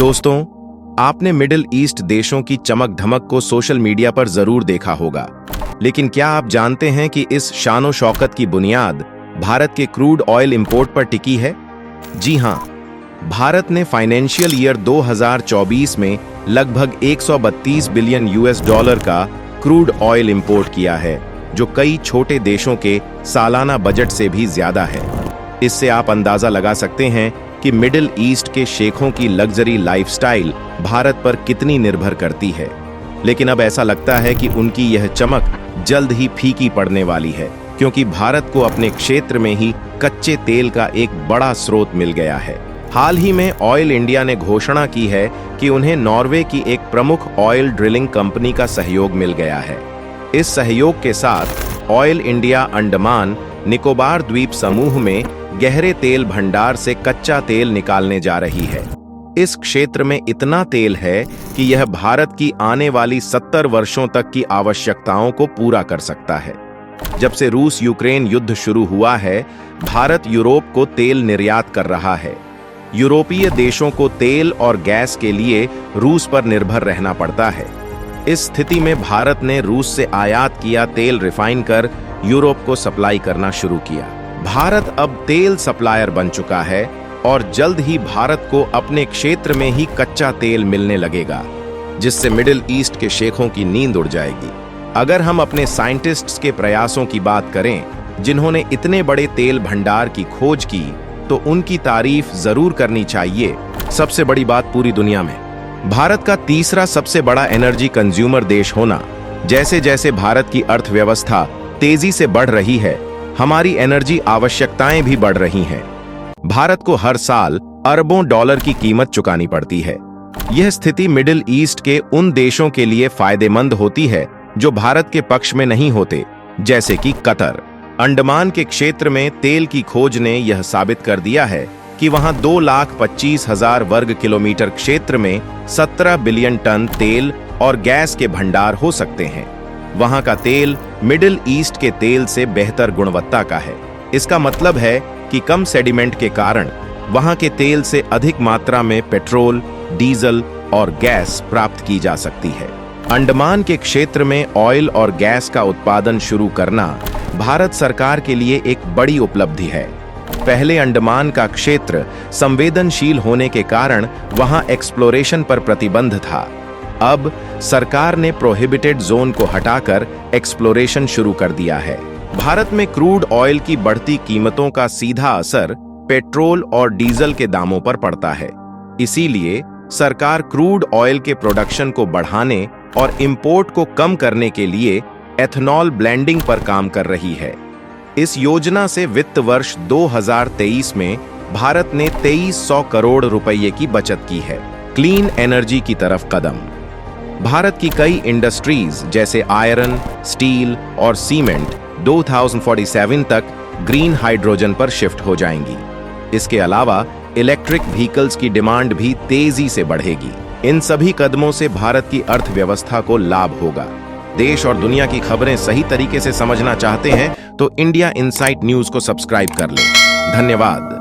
दोस्तों, आपने middle east देशों की चमक धमक को सोशल मीडिया पर जरूर देखा होगा, लेकिन क्या आप जानते हैं कि इस शानो शौकत की बुनियाद भारत के क्रूड ऑयल इंपोर्ट पर टिकी है? जी हां, भारत ने फाइनेंशियल ईयर 2024 में लगभग 132 बिलियन यूएस डॉलर का क्रूड ऑयल इंपोर्ट किया है, जो कई छोटे देशों के सालाना बजट से भी ज्यादा है। इससे आप अंदाजा लगा सकते हैं कि मिडिल ईस्ट के शेखों की लग्जरी लाइफस्टाइल भारत पर कितनी निर्भर करती है। लेकिन अब ऐसा लगता है कि उनकी यह चमक जल्द ही फीकी पड़ने वाली है, क्योंकि भारत को अपने क्षेत्र में ही कच्चे तेल का एक बड़ा स्रोत मिल गया है। हाल ही में ऑयल इंडिया ने घोषणा की है कि उन्हें नॉर्वे की एक प्रमुख ऑयल ड्रिलिंग कंपनी का सहयोग मिल गया है। इस सहयोग के साथ ऑयल इंडिया अंडमान निकोबार द्वीप समूह में गहरे तेल भंडार से कच्चा तेल निकालने जा रही है। इस क्षेत्र में इतना तेल है कि यह भारत की आने वाली 70 वर्षों तक की आवश्यकताओं को पूरा कर सकता है। जब से रूस यूक्रेन युद्ध शुरू हुआ है, भारत यूरोप को तेल निर्यात कर रहा है। यूरोपीय देशों को तेल और गैस के लिए रूस पर निर्भर रहना पड़ता है। इस स्थिति में भारत ने रूस से आयात किया तेल रिफाइन कर यूरोप को सप्लाई करना शुरू किया। भारत अब तेल सप्लायर बन चुका है और जल्द ही भारत को अपने क्षेत्र में ही कच्चा तेल मिलने लगेगा, जिससे मिडिल ईस्ट के शेखों की नींद उड़ जाएगी। अगर हम अपने साइंटिस्ट्स के प्रयासों की बात करें, जिन्होंने इतने बड़े तेल भंडार की खोज की, तो उनकी तारीफ जरूर करनी चाहिए। सबसे बड़ी बात पूरी दुनिया में भारत का तीसरा सबसे बड़ा एनर्जी कंज्यूमर देश होना। जैसे जैसे भारत की अर्थव्यवस्था तेजी से बढ़ रही है, हमारी एनर्जी आवश्यकताएं भी बढ़ रही हैं। भारत को हर साल अरबों डॉलर की कीमत चुकानी पड़ती है। यह स्थिति मिडिल ईस्ट के उन देशों के लिए फायदेमंद होती है जो भारत के पक्ष में नहीं होते, जैसे कि कतर। अंडमान के क्षेत्र में तेल की खोज ने यह साबित कर दिया है कि वहां 2,25,000 वर्ग किलोमीटर क्षेत्र में 17 बिलियन टन तेल और गैस के भंडार हो सकते हैं। वहां का तेल मिडिल ईस्ट के तेल से बेहतर गुणवत्ता का है। इसका मतलब है कि कम सेडिमेंट के कारण वहां के तेल से अधिक मात्रा में पेट्रोल, डीजल और गैस प्राप्त की जा सकती है। अंडमान के क्षेत्र में ऑयल और गैस का उत्पादन शुरू करना भारत सरकार के लिए एक बड़ी उपलब्धि है। पहले अंडमान का क्षेत्र संवेदनशील होने के कारण वहां एक्सप्लोरेशन पर प्रतिबंध था। अब सरकार ने प्रोहिबिटेड जोन को हटाकर एक्सप्लोरेशन शुरू कर दिया है। भारत में क्रूड ऑयल की बढ़ती कीमतों का सीधा असर पेट्रोल और डीजल के दामों पर पड़ता है। इसीलिए सरकार क्रूड ऑयल के प्रोडक्शन को बढ़ाने और इंपोर्ट को कम करने के लिए एथनॉल ब्लेंडिंग पर काम कर रही है। इस योजना से वित्त वर्ष 2023 में भारत ने 2300 करोड़ रुपये की बचत की है। क्लीन एनर्जी की तरफ कदम। भारत की कई इंडस्ट्रीज जैसे आयरन, स्टील और सीमेंट 2047 तक ग्रीन हाइड्रोजन पर शिफ्ट हो जाएंगी। इसके अलावा इलेक्ट्रिक व्हीकल्स की डिमांड भी तेजी से बढ़ेगी। इन सभी कदमों से भारत की अर्थव्यवस्था को लाभ होगा। देश और दुनिया की खबरें सही तरीके से समझना चाहते हैं तो इंडिया इनसाइट न्यूज को सब्सक्राइब कर लें। धन्यवाद।